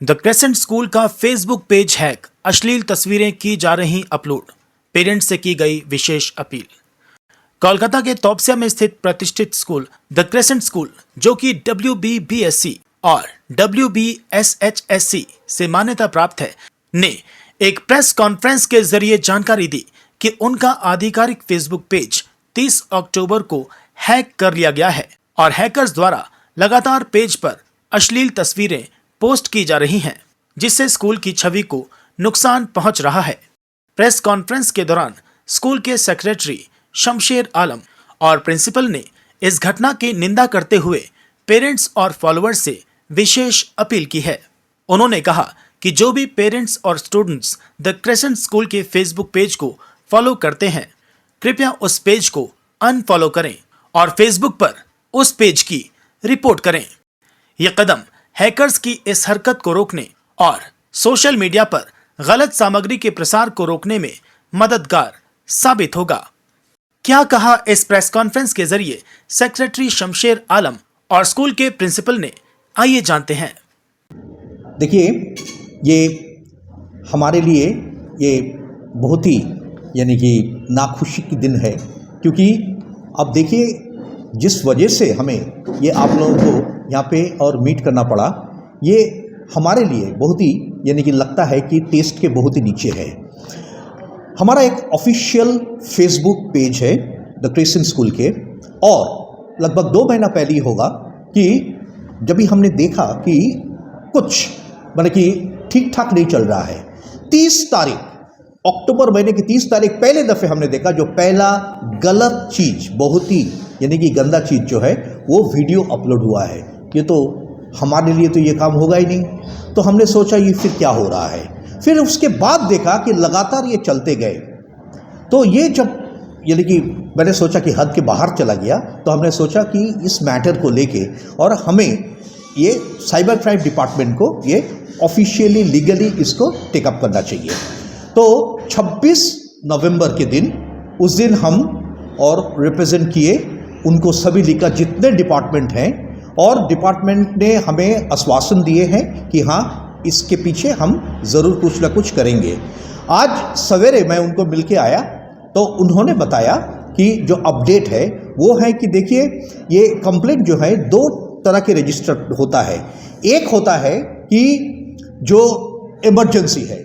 The crescent school का Facebook page hack, अश्लील तस्वीरें की जा रही अपलोड, पेरेंट्स से की गई विशेष अपील। कोलकाता के तोपसिया में स्थित प्रतिष्ठित स्कूल द क्रेसेंट स्कूल, जो कि WBBSC और WBSHSC से मान्यता प्राप्त है, ने एक प्रेस कॉन्फ्रेंस के जरिए जानकारी दी कि उनका आधिकारिक फेसबुक पेज 30 अक्टूबर को हैक कर लिया गया है और हैकर्स द्वारा लगातार पेज पर अश्लील तस्वीरें पोस्ट की जा रही हैं, जिससे स्कूल की छवि को नुकसान पहुंच रहा है। प्रेस कॉन्फ्रेंस के दौरान स्कूल के सेक्रेटरी शमशेर आलम और प्रिंसिपल ने इस घटना की निंदा करते हुए पेरेंट्स और फॉलोअर्स से विशेष अपील की है। उन्होंने कहा कि जो भी पेरेंट्स और स्टूडेंट्स द क्रेसेंट स्कूल के फेसबुक पेज को फॉलो करते हैं, कृपया उस पेज को अनफॉलो करें और फेसबुक पर उस पेज की रिपोर्ट करें। यह कदम हैकर्स की इस हरकत को रोकने और सोशल मीडिया पर गलत सामग्री के प्रसार को रोकने में मददगार साबित होगा। क्या कहा इस प्रेस कॉन्फ्रेंस के जरिए सेक्रेटरी शमशेर आलम और स्कूल के प्रिंसिपल ने, आइए जानते हैं। देखिए, ये हमारे लिए ये बहुत ही यानी कि नाखुशी की दिन है, क्योंकि अब देखिए जिस वजह से हमें ये आप लोगों को यहाँ पे और मीट करना पड़ा, ये हमारे लिए बहुत ही यानी कि लगता है कि टेस्ट के बहुत ही नीचे है। हमारा एक ऑफिशियल फेसबुक पेज है द क्रेसेंट स्कूल के, और लगभग 2 महीना पहले ही होगा कि जब भी हमने देखा कि कुछ मतलब कि ठीक ठाक नहीं चल रहा है। 30 तारीख अक्टूबर महीने की 30 तारीख पहले दफ़े हमने देखा जो पहला गलत चीज़, बहुत ही यानी कि गंदा चीज़ जो है वो वीडियो अपलोड हुआ है। ये तो हमारे लिए तो ये काम होगा ही नहीं, तो हमने सोचा ये फिर क्या हो रहा है। फिर उसके बाद देखा कि लगातार ये चलते गए, तो ये जब यानी कि मैंने सोचा कि हद के बाहर चला गया, तो हमने सोचा कि इस मैटर को लेके और हमें ये साइबर क्राइम डिपार्टमेंट को ये ऑफिशियली लीगली इसको टेकअप करना चाहिए। तो 26 नवंबर के दिन, उस दिन हम और रिप्रेजेंट किए उनको सभी लिखा जितने डिपार्टमेंट हैं, और डिपार्टमेंट ने हमें आश्वासन दिए हैं कि हाँ इसके पीछे हम ज़रूर कुछ ना कुछ करेंगे। आज सवेरे मैं उनको मिल के आया तो उन्होंने बताया कि जो अपडेट है वो है कि देखिए ये कंप्लेंट जो है 2 तरह के रजिस्टर होता है। एक होता है कि जो इमरजेंसी है,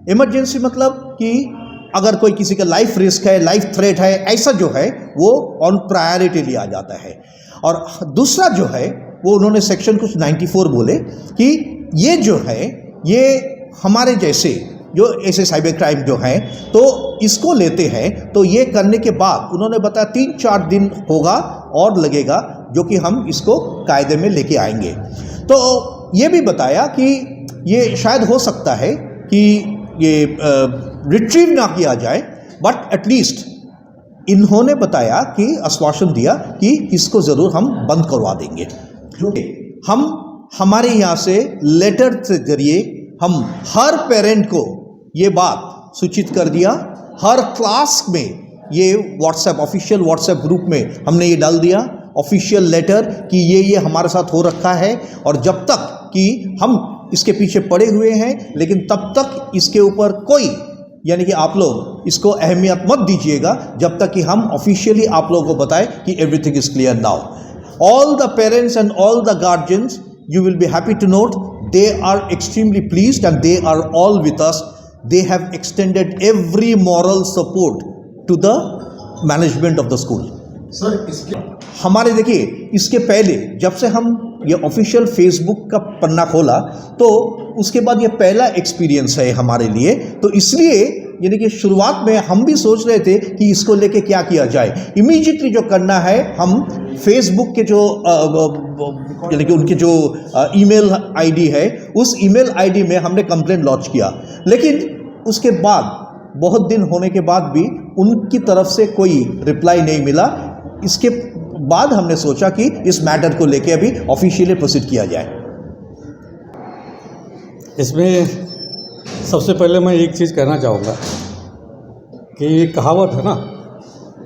इमरजेंसी मतलब कि अगर कोई किसी का लाइफ रिस्क है, लाइफ थ्रेट है, ऐसा जो है वो ऑन प्रायोरिटी लिया जाता है। और दूसरा जो है वो उन्होंने सेक्शन कुछ 94 बोले कि ये जो है ये हमारे जैसे जो ऐसे साइबर क्राइम जो हैं तो इसको लेते हैं, तो ये करने के बाद उन्होंने बताया 3-4 दिन होगा और लगेगा, जो कि हम इसको कायदे में लेके आएंगे। तो ये भी बताया कि ये शायद हो सकता है कि ये रिट्रीव ना किया जाए, बट एटलीस्ट इन्होंने बताया कि आश्वासन दिया कि इसको ज़रूर हम बंद करवा देंगे। हम हमारे यहाँ से लेटर के जरिए हम हर पेरेंट को ये बात सूचित कर दिया, हर क्लास में ये व्हाट्सएप ऑफिशियल व्हाट्सएप ग्रुप में हमने ये डाल दिया ऑफिशियल लेटर कि ये हमारे साथ हो रखा है, और जब तक कि हम इसके पीछे पड़े हुए हैं, लेकिन तब तक इसके ऊपर कोई यानी कि आप लोग इसको अहमियत मत दीजिएगा जब तक कि हम ऑफिशियली आप लोगों को बताएं कि everything is clear now. All the parents and all the guardians, you will be happy to note they are extremely pleased and they are all with us. They have extended every moral support to the management of the school. Sir इसके हमारे देखिए इसके पहले जब से हम ये official Facebook का पन्ना खोला, तो उसके बाद ये पहला एक्सपीरियंस है हमारे लिए, तो इसलिए यानी कि शुरुआत में हम भी सोच रहे थे कि इसको लेके क्या किया जाए। इमीडिएटली जो करना है, हम फेसबुक के जो यानी कि उनके जो ईमेल आईडी है, उस ईमेल आईडी में हमने कंप्लेंट लॉन्च किया, लेकिन उसके बाद बहुत दिन होने के बाद भी उनकी तरफ से कोई रिप्लाई नहीं मिला। इसके बाद हमने सोचा कि इस मैटर को लेके अभी ऑफिशियली प्रोसीड किया जाए। इसमें सबसे पहले मैं एक चीज़ कहना चाहूँगा कि ये कहावत है ना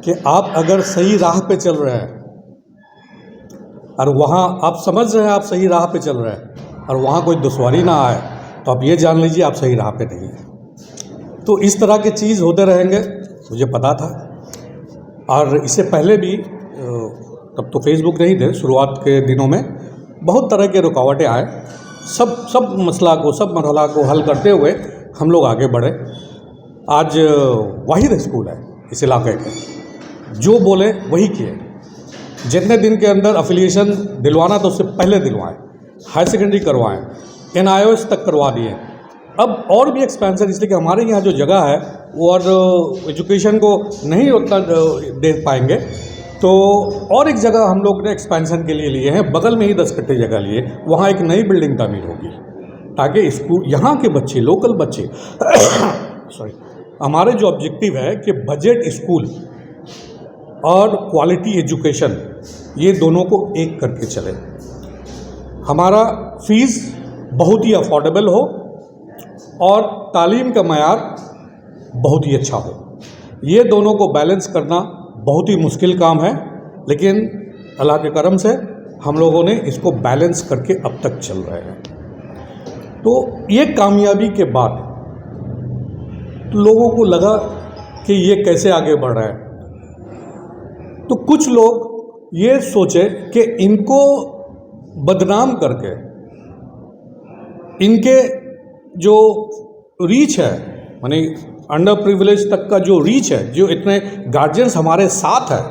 कि आप अगर सही राह पे चल रहे हैं और वहाँ आप समझ रहे हैं आप सही राह पे चल रहे हैं और वहाँ कोई दुश्वारी ना आए तो आप ये जान लीजिए आप सही राह पे नहीं हैं। तो इस तरह की चीज़ होते रहेंगे, मुझे पता था। और इससे पहले भी तब तो फेसबुक नहीं थे, शुरुआत के दिनों में बहुत तरह के रुकावटें आए। सब मसला को, सब मरहला को हल करते हुए हम लोग आगे बढ़े। आज वाहिद स्कूल है इस इलाके के, जो बोले वही किए। जितने दिन के अंदर अफिलिएशन दिलवाना तो उससे पहले दिलवाएं, हायर सेकेंडरी करवाएं, NIOS तक करवा दिए। अब और भी एक्सपेंशन, इसलिए कि हमारे यहाँ जो जगह है वो और एजुकेशन को नहीं उतना दे पाएंगे, तो और एक जगह हम लोग ने एक्सपेंशन के लिए लिए हैं, बगल में ही 10 कट्टे जगह लिए, वहाँ एक नई बिल्डिंग तामीर होगी ताकि स्कूल यहाँ के बच्चे, लोकल बच्चे सॉरी, हमारे जो ऑब्जेक्टिव है कि बजट स्कूल और क्वालिटी एजुकेशन, ये दोनों को एक करके चले। हमारा फीस बहुत ही अफोर्डेबल हो और तालीम का मयार बहुत ही अच्छा हो। ये दोनों को बैलेंस करना बहुत ही मुश्किल काम है, लेकिन अल्लाह के करम से हम लोगों ने इसको बैलेंस करके अब तक चल रहे हैं। तो ये कामयाबी के बाद लोगों को लगा कि ये कैसे आगे बढ़ रहा है, तो कुछ लोग ये सोचे कि इनको बदनाम करके, इनके जो रीच है, माने अंडर प्रिविलेज तक का जो रीच है, जो इतने गार्जियंस हमारे साथ है,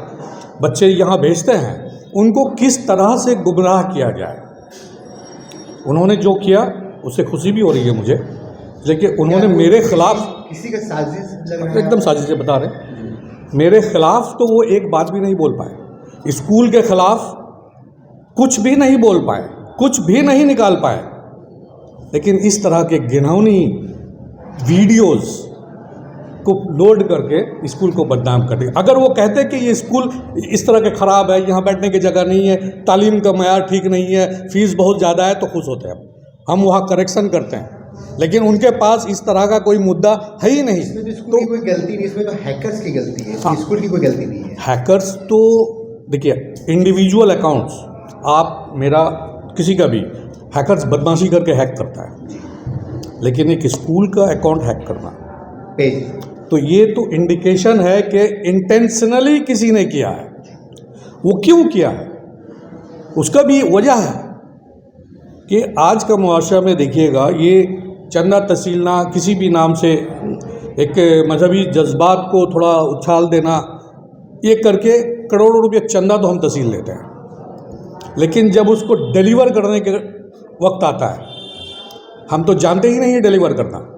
बच्चे यहाँ भेजते हैं, उनको किस तरह से गुमराह किया जाए। उन्होंने जो किया उससे खुशी भी हो रही है मुझे, लेकिन उन्होंने मेरे खिलाफ किसी का साजिश लग रहा है, एकदम साजिश बता रहे, मेरे खिलाफ तो वो एक बात भी नहीं बोल पाए, स्कूल के खिलाफ कुछ भी नहीं बोल पाए, कुछ भी नहीं निकाल पाए, लेकिन इस तरह के घिनौनी वीडियोस को लोड करके स्कूल को बदनाम कर दिया। अगर वो कहते कि ये स्कूल इस तरह के ख़राब है, यहाँ बैठने की जगह नहीं है, तालीम का मयार ठीक नहीं है, फीस बहुत ज़्यादा है, तो खुश होते हैं हम वहाँ करेक्शन करते हैं। लेकिन उनके पास इस तरह का कोई मुद्दा है ही नहीं। इसमें तो स्कूल की कोई गलती नहीं, इसमें तो हैकर्स की गलती है। हाँ। स्कूल की कोई गलती नहीं है। हैकर्स तो देखिए, इंडिविजुअल अकाउंट्स, आप मेरा किसी का भी, हैकर्स बदमाशी करके हैक करता है, लेकिन एक स्कूल का अकाउंट हैक करना, पेज, तो ये तो इंडिकेशन है कि इंटेंशनली किसी ने किया है। वो क्यों किया है उसका भी वजह है कि आज का मुआशरा में देखिएगा, ये चंदा तहसीलना, किसी भी नाम से एक मजहबी जज्बात को थोड़ा उछाल देना, ये करके करोड़ों रुपये चंदा तो हम तहसील लेते हैं, लेकिन जब उसको डिलीवर करने के वक्त आता है, हम तो जानते ही नहीं है डिलीवर करना।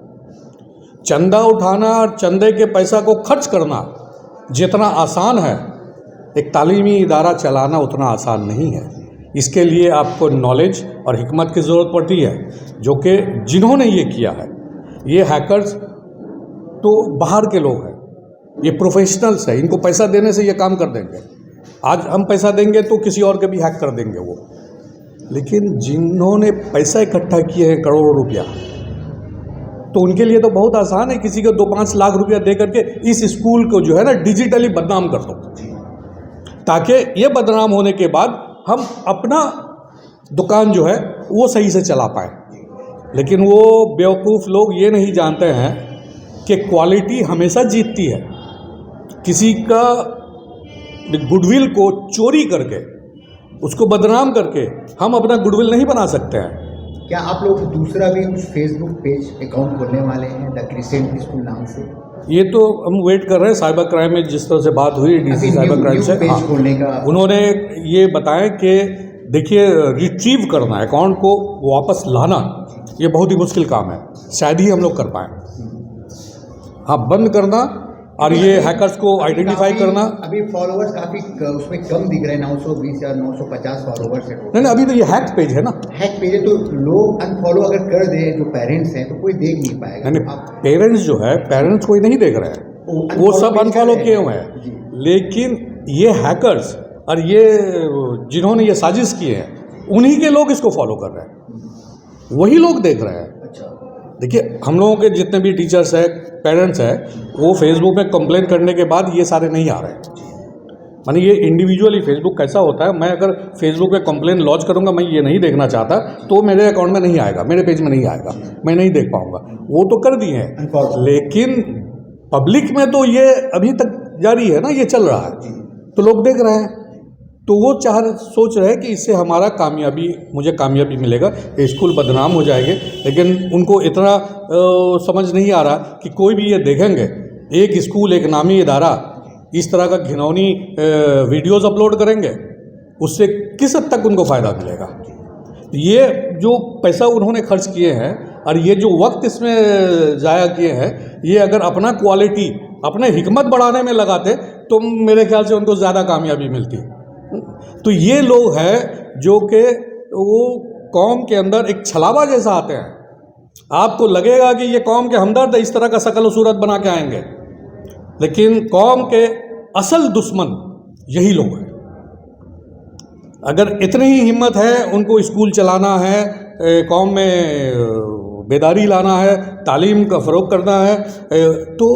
चंदा उठाना और चंदे के पैसा को खर्च करना जितना आसान है, एक तालीमी इदारा चलाना उतना आसान नहीं है। इसके लिए आपको नॉलेज और हिकमत की ज़रूरत पड़ती है, जो कि जिन्होंने ये किया है, ये हैकर्स तो बाहर के लोग हैं, ये प्रोफेशनल्स हैं, इनको पैसा देने से ये काम कर देंगे। आज हम पैसा देंगे तो किसी और के भी हैक कर देंगे वो, लेकिन जिन्होंने पैसा इकट्ठा किए हैं करोड़ों रुपया, तो उनके लिए तो बहुत आसान है, किसी को 2-5 लाख रुपया दे करके इस स्कूल को जो है ना डिजिटली बदनाम कर दो, ताकि ये बदनाम होने के बाद हम अपना दुकान जो है वो सही से चला पाए। लेकिन वो बेवकूफ़ लोग ये नहीं जानते हैं कि क्वालिटी हमेशा जीतती है। किसी का गुडविल को चोरी करके, उसको बदनाम करके हम अपना गुडविल नहीं बना सकते हैं। क्या आप लोग दूसरा भी कुछ फेसबुक पेज अकाउंट खोलने वाले हैं द क्रिसेंट स्कूल नाम से? ये तो हम वेट कर रहे हैं, साइबर क्राइम में जिस तरह से बात हुई डीसी साइबर क्राइम से, पेज खोलने का उन्होंने ये बताया कि देखिए, रिट्रीव करना, अकाउंट को वापस लाना, ये बहुत ही मुश्किल काम है, शायद ही हम लोग कर पाएँ। हाँ, बंद करना और ये हैकर्स को आइडेंटिफाई करना। अभी फॉलोवर्स काफ़ी उसमें कम दिख रहे हैं, 920 या 950 फॉलोवर्स है। नहीं, अभी तो ये हैक पेज है ना, हैक पेज है, तो लोग अनफॉलो अगर कर दे, जो पेरेंट्स हैं, तो कोई देख नहीं पाएगा। नहीं, पेरेंट्स जो है, पेरेंट्स कोई नहीं देख रहे हैं, वो सब अनफॉलो किए हुए हैं, लेकिन ये हैकर्स और ये जिन्होंने ये साजिश किए हैं, उन्हीं के लोग इसको फॉलो कर रहे हैं, वही लोग देख रहे हैं। देखिए, हम लोगों के जितने भी टीचर्स हैं, पेरेंट्स हैं, वो फेसबुक में कंप्लेन करने के बाद ये सारे नहीं आ रहे हैं। माने ये इंडिविजुअली फेसबुक कैसा होता है, मैं अगर फेसबुक पे कंप्लेन लॉन्च करूंगा, मैं ये नहीं देखना चाहता तो मेरे अकाउंट में नहीं आएगा, मेरे पेज में नहीं आएगा, मैं नहीं देख पाऊंगा। वो तो कर दिए हैं, लेकिन पब्लिक में तो ये अभी तक जारी है ना, ये चल रहा है, तो लोग देख रहे हैं, तो वो सोच रहे हैं कि इससे हमारा मुझे कामयाबी मिलेगा, ये स्कूल बदनाम हो जाएंगे। लेकिन उनको इतना समझ नहीं आ रहा कि कोई भी ये देखेंगे एक स्कूल, एक नामी इदारा इस तरह का घिनौनी वीडियोस अपलोड करेंगे, उससे किस हद तक उनको फ़ायदा मिलेगा। ये जो पैसा उन्होंने खर्च किए हैं और ये जो वक्त इसमें ज़ाया किए हैं, ये अगर अपना क्वालिटी, अपने हिकमत बढ़ाने में लगाते तो मेरे ख्याल से उनको ज़्यादा कामयाबी मिलती। तो ये लोग हैं जो कि वो कौम के अंदर एक छलावा जैसा आते हैं, आपको लगेगा कि ये कौम के हमदर्द इस तरह का शकल सूरत बना के आएंगे, लेकिन कौम के असल दुश्मन यही लोग हैं। अगर इतनी ही हिम्मत है उनको स्कूल चलाना है, कौम में बेदारी लाना है, तालीम का फ़रोग़ करना है, तो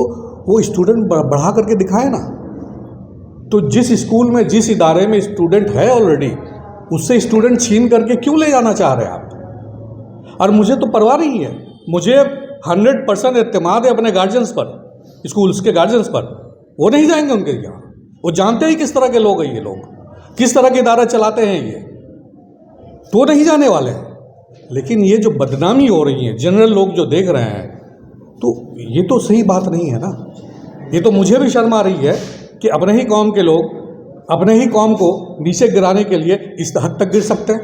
वो स्टूडेंट बढ़ा करके दिखाए ना। तो जिस स्कूल में, जिस इदारे में स्टूडेंट है ऑलरेडी, उससे स्टूडेंट छीन करके क्यों ले जाना चाह रहे हैं आप? और मुझे तो परवाह नहीं है, मुझे 100% एतमाद है अपने गार्जियंस पर, स्कूल्स के गार्जियंस पर। वो नहीं जाएंगे उनके यहाँ, वो जानते ही किस तरह के लोग हैं ये लोग, किस तरह के इदारा चलाते हैं ये, तो नहीं जाने वाले हैं। लेकिन ये जो बदनामी हो रही है, जनरल लोग जो देख रहे हैं, तो ये तो सही बात नहीं है ना। ये तो मुझे भी शर्म आ रही है कि अपने ही कौम के लोग अपने ही कौम को नीचे गिराने के लिए इस हद तक गिर सकते हैं।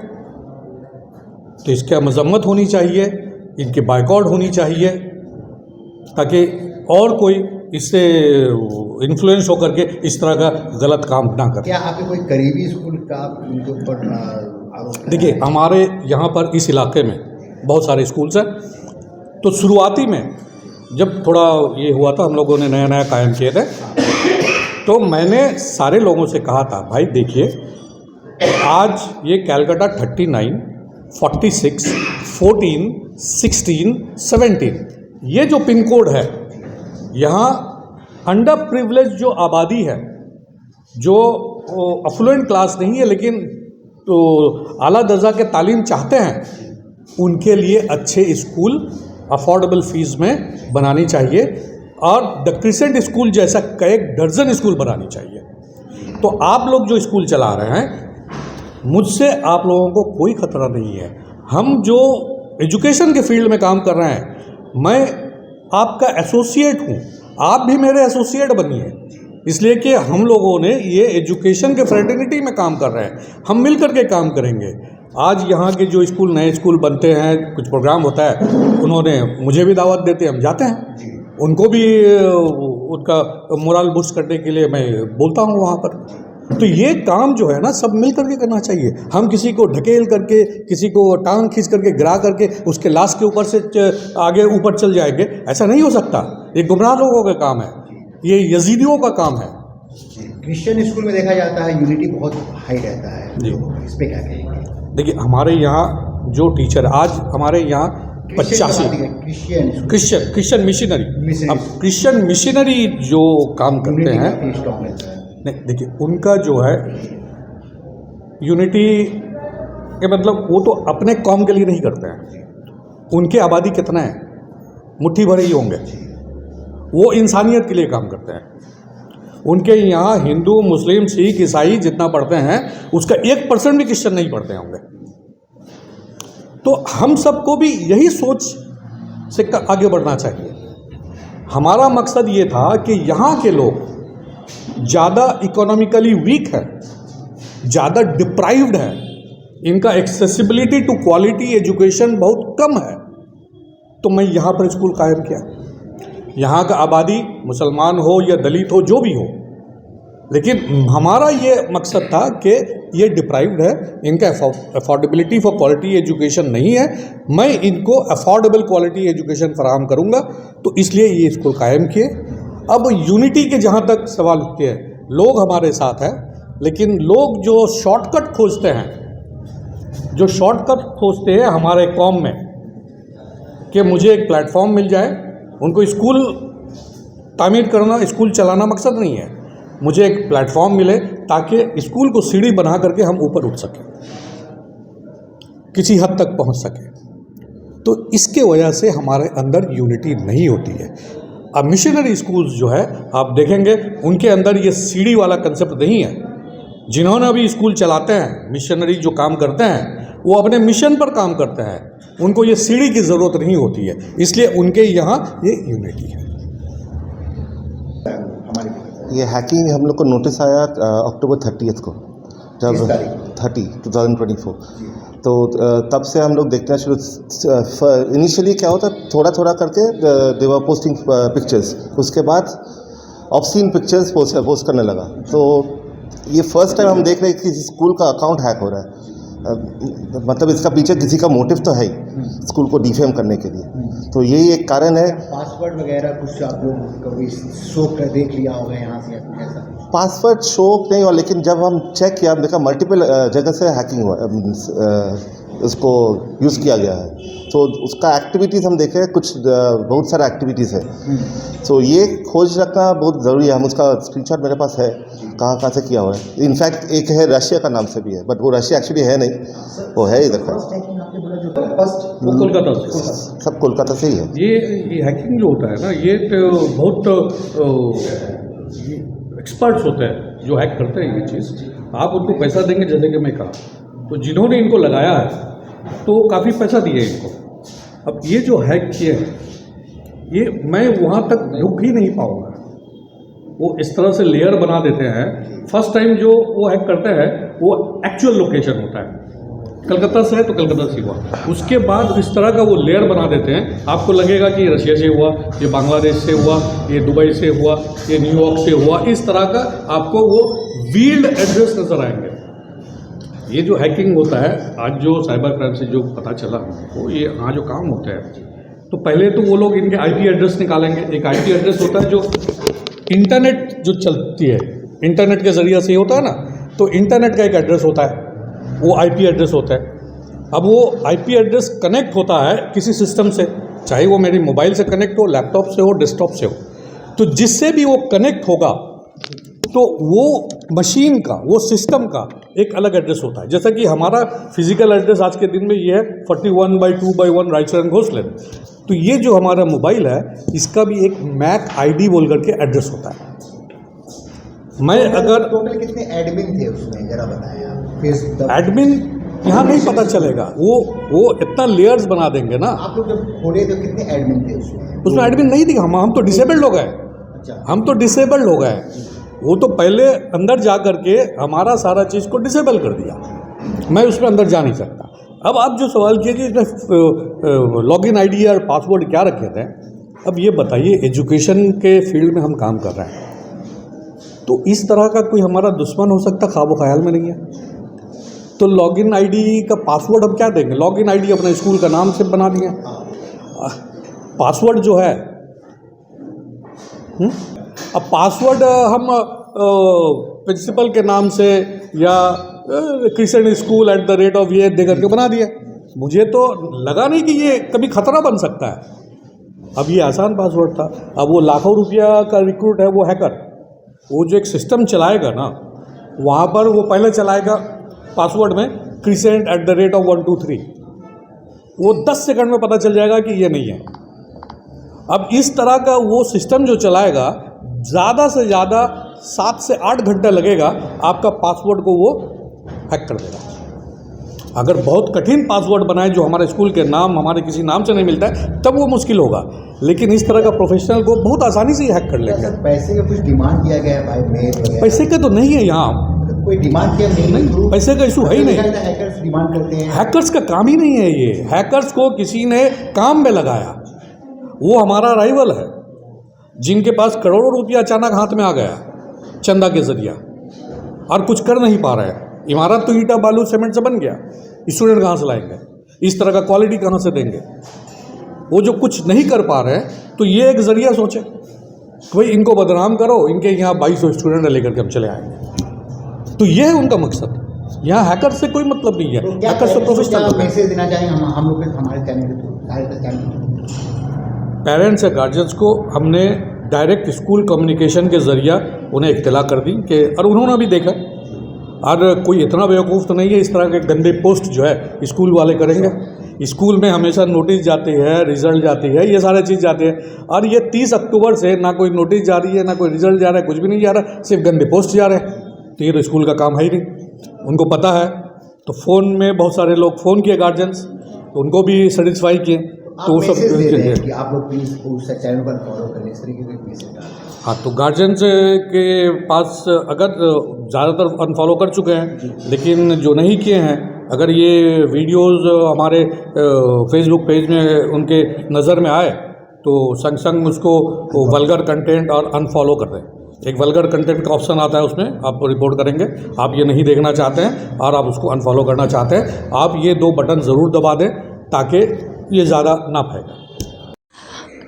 तो इसका मजम्मत होनी चाहिए, इनकी बाइकआउट होनी चाहिए, ताकि और कोई इससे इन्फ्लुएंस होकर के इस तरह का गलत काम ना करे। क्या आपके कोई करीबी स्कूल का आप उनके ऊपर आरोप? देखिए, हमारे यहाँ पर इस इलाके में बहुत सारे स्कूल्स हैं। तो शुरुआती में जब थोड़ा ये हुआ था, हम लोगों ने नया नया कायम किए थे, तो मैंने सारे लोगों से कहा था, भाई देखिए, आज ये कैलकाटा 39, 46, 14, 16, 17 ये जो पिन कोड है, यहाँ अंडर प्रिविलेज जो आबादी है, जो अफ्लुएंट क्लास नहीं है लेकिन तो आला दर्जा के तालीम चाहते हैं, उनके लिए अच्छे स्कूल अफोर्डेबल फीस में बनानी चाहिए, और द क्रिसेंट स्कूल जैसा कई दर्जन स्कूल बनानी चाहिए। तो आप लोग जो स्कूल चला रहे हैं, मुझसे आप लोगों को कोई खतरा नहीं है। हम जो एजुकेशन के फील्ड में काम कर रहे हैं, मैं आपका एसोसिएट हूँ, आप भी मेरे एसोसिएट बनिए, इसलिए कि हम लोगों ने ये एजुकेशन के फ्रेटर्निटी में काम कर रहे हैं, हम मिल कर के काम करेंगे। आज यहाँ के जो स्कूल, नए स्कूल बनते हैं, कुछ प्रोग्राम होता है, उन्होंने मुझे भी दावत देते हैं, हम जाते हैं, उनको भी उनका मोरल बूस्ट करने के लिए मैं बोलता हूँ वहाँ पर। तो ये काम जो है ना, सब मिल करके करना चाहिए। हम किसी को ढकेल करके, किसी को टांग खींच करके, गिरा करके उसके लाश के ऊपर से आगे ऊपर चल जाएंगे, ऐसा नहीं हो सकता। ये गुमराह लोगों का काम है, ये यजीदियों का काम है। क्रिश्चियन स्कूल में देखा जाता है यूनिटी बहुत हाई रहता है जी। इस पे क्या कहेंगे? देखिए, हमारे यहाँ जो टीचर, आज हमारे यहाँ 85 क्रिश्चियन मिशनरी, अब क्रिश्चियन मिशनरी जो काम करते हैं, नहीं देखिए, उनका जो है यूनिटी के मतलब वो तो अपने कौम के लिए नहीं करते हैं। उनके आबादी कितना है, मुट्ठी भर ही होंगे, वो इंसानियत के लिए काम करते हैं। उनके यहाँ हिंदू, मुस्लिम, सिख, ईसाई जितना पढ़ते हैं, उसका 1% भी क्रिश्चियन नहीं पढ़ते होंगे। तो हम सबको भी यही सोच से आगे बढ़ना चाहिए। हमारा मकसद ये था कि यहाँ के लोग ज़्यादा इकोनॉमिकली वीक है, ज़्यादा डिप्राइव्ड है, इनका एक्सेसिबिलिटी टू क्वालिटी एजुकेशन बहुत कम है, तो मैं यहाँ पर स्कूल कायम किया। यहाँ का आबादी मुसलमान हो या दलित हो, जो भी हो, लेकिन हमारा ये मकसद था कि ये डिप्राइव्ड है, इनका अफोर्डेबिलिटी फॉर क्वालिटी एजुकेशन नहीं है, मैं इनको अफोर्डेबल क्वालिटी एजुकेशन फराहम करूँगा, तो इसलिए ये स्कूल कायम किए। अब यूनिटी के जहाँ तक सवाल उठते हैं, लोग हमारे साथ हैं, लेकिन लोग जो शॉर्टकट खोजते हैं हमारे कौम में, कि मुझे एक प्लेटफॉर्म मिल जाए, उनको स्कूल तामीर करना, स्कूल चलाना मकसद नहीं है, मुझे एक प्लेटफॉर्म मिले, ताकि स्कूल को सीढ़ी बना करके हम ऊपर उठ सकें, किसी हद तक पहुंच सकें। तो इसके वजह से हमारे अंदर यूनिटी नहीं होती है। अब मिशनरी स्कूल्स जो है आप देखेंगे उनके अंदर ये सीढ़ी वाला कंसेप्ट नहीं है। जिन्होंने अभी स्कूल चलाते हैं, मिशनरी जो काम करते हैं, वो अपने मिशन पर काम करते हैं, उनको ये सीढ़ी की ज़रूरत नहीं होती है, इसलिए उनके यहाँ ये यूनिटी है। ये हैकिंग हम लोग को नोटिस आया अक्टूबर 30 को, जब 2024। तो तब से हम लोग देखना शुरू। इनिशियली क्या होता, थोड़ा थोड़ा करके दे वर पोस्टिंग पिक्चर्स, उसके बाद ऑब्सीन पिक्चर्स पोस्ट करने लगा। तो ये फर्स्ट टाइम हम देख रहे हैं कि स्कूल का अकाउंट हैक हो रहा है। मतलब इसका पीछे किसी का मोटिव तो है ही, स्कूल को डिफेम करने के लिए। तो यही एक कारण है। पासवर्ड वगैरह कुछ आप लोग कभी शो कर देख लिया होगा यहाँ से ऐसा? पासवर्ड शो नहीं हुआ, लेकिन जब हम चेक किया, देखा मल्टीपल जगह से हैकिंग हुआ, उसको यूज़ किया गया है। तो उसका एक्टिविटीज़ हम देखें, कुछ बहुत सारा एक्टिविटीज़ है। तो ये खोज रखना बहुत ज़रूरी है। हम उसका स्क्रीनशॉट मेरे पास है, कहाँ कहाँ से किया हुआ है। इनफैक्ट एक है रशिया का नाम से भी है, बट वो रशिया एक्चुअली है नहीं, वो है इधर का, वो कोलकाता से, सब कोलकाता से ही है। ये हैकिंग जो होता है ना, ये तो बहुत एक्सपर्ट्स होते हैं जो हैक करते हैं ये चीज़। आप उनको पैसा देंगे, जैसे कि मैं कहा, तो जिन्होंने इनको लगाया है तो काफ़ी पैसा दिए इनको। अब ये जो हैक किए हैं, ये मैं वहाँ तक रुक ही नहीं पाऊँगा। वो इस तरह से लेयर बना देते हैं। फर्स्ट टाइम जो वो हैक करते हैं वो एक्चुअल लोकेशन होता है, कलकत्ता से है तो कलकत्ता से हुआ। उसके बाद इस तरह का वो लेयर बना देते हैं, आपको लगेगा कि ये रशिया से हुआ, ये बांग्लादेश से हुआ, ये दुबई से हुआ, ये न्यूयॉर्क से हुआ। इस तरह का आपको वो वील्ड एड्रेस नजर आएंगे। ये जो हैकिंग होता है, आज जो साइबर क्राइम से जो पता चला हमको, ये यहाँ जो काम होता है, तो पहले तो वो लोग इनके आईपी एड्रेस निकालेंगे। एक आईपी एड्रेस होता है जो इंटरनेट जो चलती है, इंटरनेट के ज़रिए से ही होता है ना, तो इंटरनेट का एक एड्रेस होता है, वो आईपी एड्रेस होता है। अब वो आईपी एड्रेस कनेक्ट होता है किसी सिस्टम से, चाहे वो मेरी मोबाइल से कनेक्ट हो, लैपटॉप से हो, डेस्कटॉप से हो, तो जिससे भी वो कनेक्ट होगा तो वो मशीन का, वो सिस्टम का एक अलग एड्रेस होता है। जैसा कि हमारा फिजिकल एड्रेस आज के दिन में ये है 41/2/1 राइट एंड घोसलेन। तो ये जो हमारा मोबाइल है, इसका भी एक मैक आईडी बोल करके एड्रेस होता है। मैं अगर टोटल कितने एडमिन थे उसमें जरा बताएं आप? फेसबुक एडमिन यहाँ नहीं पता चलेगा, वो इतना लेयर्स बना देंगे ना। आप लोग जब खोले तो कितने एडमिन थे उसमें? उसमें एडमिन नहीं थी। हम तो डिसेबल्ड हो गए। अच्छा, हम तो डिसेबल्ड हो गए। वो तो पहले अंदर जा करके हमारा सारा चीज़ को डिसेबल कर दिया। मैं उसमें अंदर जा नहीं सकता। अब आप जो सवाल किए कि इसमें लॉगिन आईडी और पासवर्ड क्या रखे थे, अब ये बताइए, एजुकेशन के फील्ड में हम काम कर रहे हैं, तो इस तरह का कोई हमारा दुश्मन हो सकता ख्वाब ख्याल में नहीं है। तो लॉगिन आईडी का पासवर्ड हम क्या देंगे? लॉगिन आईडी अपने स्कूल का नाम से बना दिए। पासवर्ड जो है, अब पासवर्ड हम प्रिंसिपल के नाम से या क्रिश्चियन स्कूल @ ये दे करके बना दिया। मुझे तो लगा नहीं कि ये कभी खतरा बन सकता है। अब ये आसान पासवर्ड था। अब वो लाखों रुपया का रिक्रूट है, वो हैकर, वो जो एक सिस्टम चलाएगा ना, वहाँ पर वो पहले चलाएगा पासवर्ड में क्रिसेंट @123। वो 10 सेकंड में पता चल जाएगा कि ये नहीं है। अब इस तरह का वो सिस्टम जो चलाएगा, ज़्यादा से ज़्यादा 7 से 8 घंटे लगेगा, आपका पासवर्ड को वो हैक कर देगा। अगर बहुत कठिन पासवर्ड बनाए जो हमारे स्कूल के नाम, हमारे किसी नाम से नहीं मिलता है, तब वो मुश्किल होगा। लेकिन इस तरह का प्रोफेशनल को बहुत आसानी से हैक कर लेंगे। पैसे का कुछ डिमांड किया गया है भाई, मेल वगैरह? पैसे का तो नहीं है यहाँ, कोई डिमांड किया नहीं, पैसे का इशू है ही नहीं। हैकर्स डिमांड करते हैं। हैकर्स का काम ही नहीं है ये। हैकर्स को किसी ने काम में लगाया, वो हमारा राइवल है, जिनके पास करोड़ों रुपया अचानक हाथ में आ गया चंदा के जरिए, और कुछ कर नहीं पा रहे हैं। इमारत तो ईंटा बालू सीमेंट से बन गया, स्टूडेंट कहाँ से लाएंगे? इस तरह का क्वालिटी कहाँ से देंगे? वो जो कुछ नहीं कर पा रहे हैं, तो ये एक जरिया सोचे कि भाई इनको बदनाम करो, इनके यहाँ 2200 स्टूडेंट लेकर के हम चले आएंगे। तो ये है उनका मकसद। यहाँ हैकर से कोई मतलब नहीं है। तो हैकर से प्रोफेशनल मैसेज देना चाहेंगे हम लोग हमारे चैनल पेरेंट्स या गार्जियंस को हमने डायरेक्ट स्कूल कम्युनिकेशन के ज़रिए उन्हें इत्तला कर दी कि, और उन्होंने भी देखा और कोई इतना बेवकूफ़ तो नहीं है इस तरह के गंदे पोस्ट जो है स्कूल वाले करेंगे। स्कूल में हमेशा नोटिस जाती है, रिज़ल्ट जाती है, ये सारे चीज़ जाते हैं, और ये 30 अक्टूबर से ना कोई नोटिस जा रही है, ना कोई रिज़ल्ट जा रहा है, कुछ भी नहीं जा रहा, सिर्फ गंदे पोस्ट जा रहे हैं। तो ये तो स्कूल का काम है ही नहीं, उनको पता है। तो फ़ोन में बहुत सारे लोग फ़ोन किए गार्जियंस, तो उनको भी सेटिस्फाई किए, तो वो सब कि आप लोग प्लीज़ उस चैनल पर फॉलो करें, इस तरीके के मैसेज डालें। हाँ, तो गार्जियंस के पास अगर ज़्यादातर अनफॉलो कर चुके हैं, लेकिन जो नहीं किए हैं, अगर ये वीडियोस हमारे फेसबुक पेज में उनके नज़र में आए तो संग संग उसको वल्गर कंटेंट और अनफॉलो कर दें। एक वल्गर कंटेंट का ऑप्शन आता है, उसमें आप रिपोर्ट करेंगे, आप ये नहीं देखना चाहते हैं और आप उसको अनफॉलो करना चाहते हैं, आप ये 2 बटन ज़रूर दबा दें ताकि ये ज़्यादा ना फैले।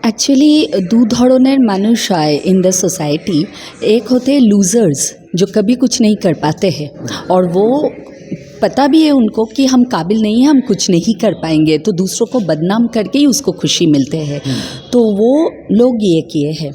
অ্যাকচুয়ালি দু ধরনের মানুষ হয় इन द सोसाइटी। एक होते हैं लूज़र्स जो कभी कुछ नहीं कर पाते हैं, और वो पता भी है उनको कि हम काबिल नहीं हैं, हम कुछ नहीं कर पाएंगे, तो दूसरों को बदनाम करके ही उसको खुशी मिलते हैं। तो वो लोग ये किए हैं।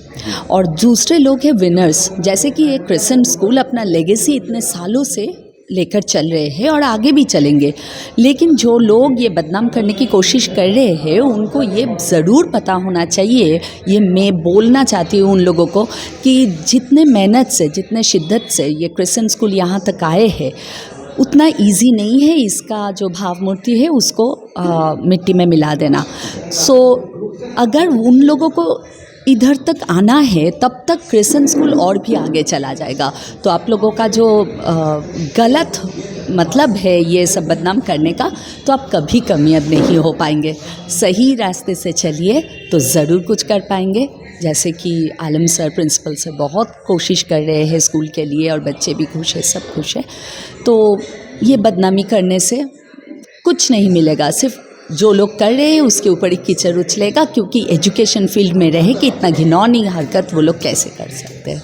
और दूसरे लोग हैं विनर्स, जैसे कि ये क्रिसेंट स्कूल अपना लेगेसी इतने सालों से लेकर चल रहे हैं और आगे भी चलेंगे। लेकिन जो लोग ये बदनाम करने की कोशिश कर रहे हैं उनको ये ज़रूर पता होना चाहिए, ये मैं बोलना चाहती हूँ उन लोगों को, कि जितने मेहनत से, जितने शिद्दत से ये क्रिसेंट स्कूल यहाँ तक आए हैं, उतना इजी नहीं है इसका जो भावमूर्ति है उसको मिट्टी में मिला देना। सो अगर उन लोगों को इधर तक आना है तब तक क्रिसेंट स्कूल और भी आगे चला जाएगा। तो आप लोगों का जो गलत मतलब है ये सब बदनाम करने का, तो आप कभी कामयाब नहीं हो पाएंगे। सही रास्ते से चलिए तो ज़रूर कुछ कर पाएंगे। जैसे कि आलम सर प्रिंसिपल से बहुत कोशिश कर रहे हैं स्कूल के लिए, और बच्चे भी खुश हैं, सब खुश हैं। तो ये बदनामी करने से कुछ नहीं मिलेगा, सिर्फ जो लोग कर रहे हैं उसके ऊपर ही कीचड़ उछलेगा, क्योंकि एजुकेशन फील्ड में रहे कि इतना घिनौनी हरकत वो लोग कैसे कर सकते हैं।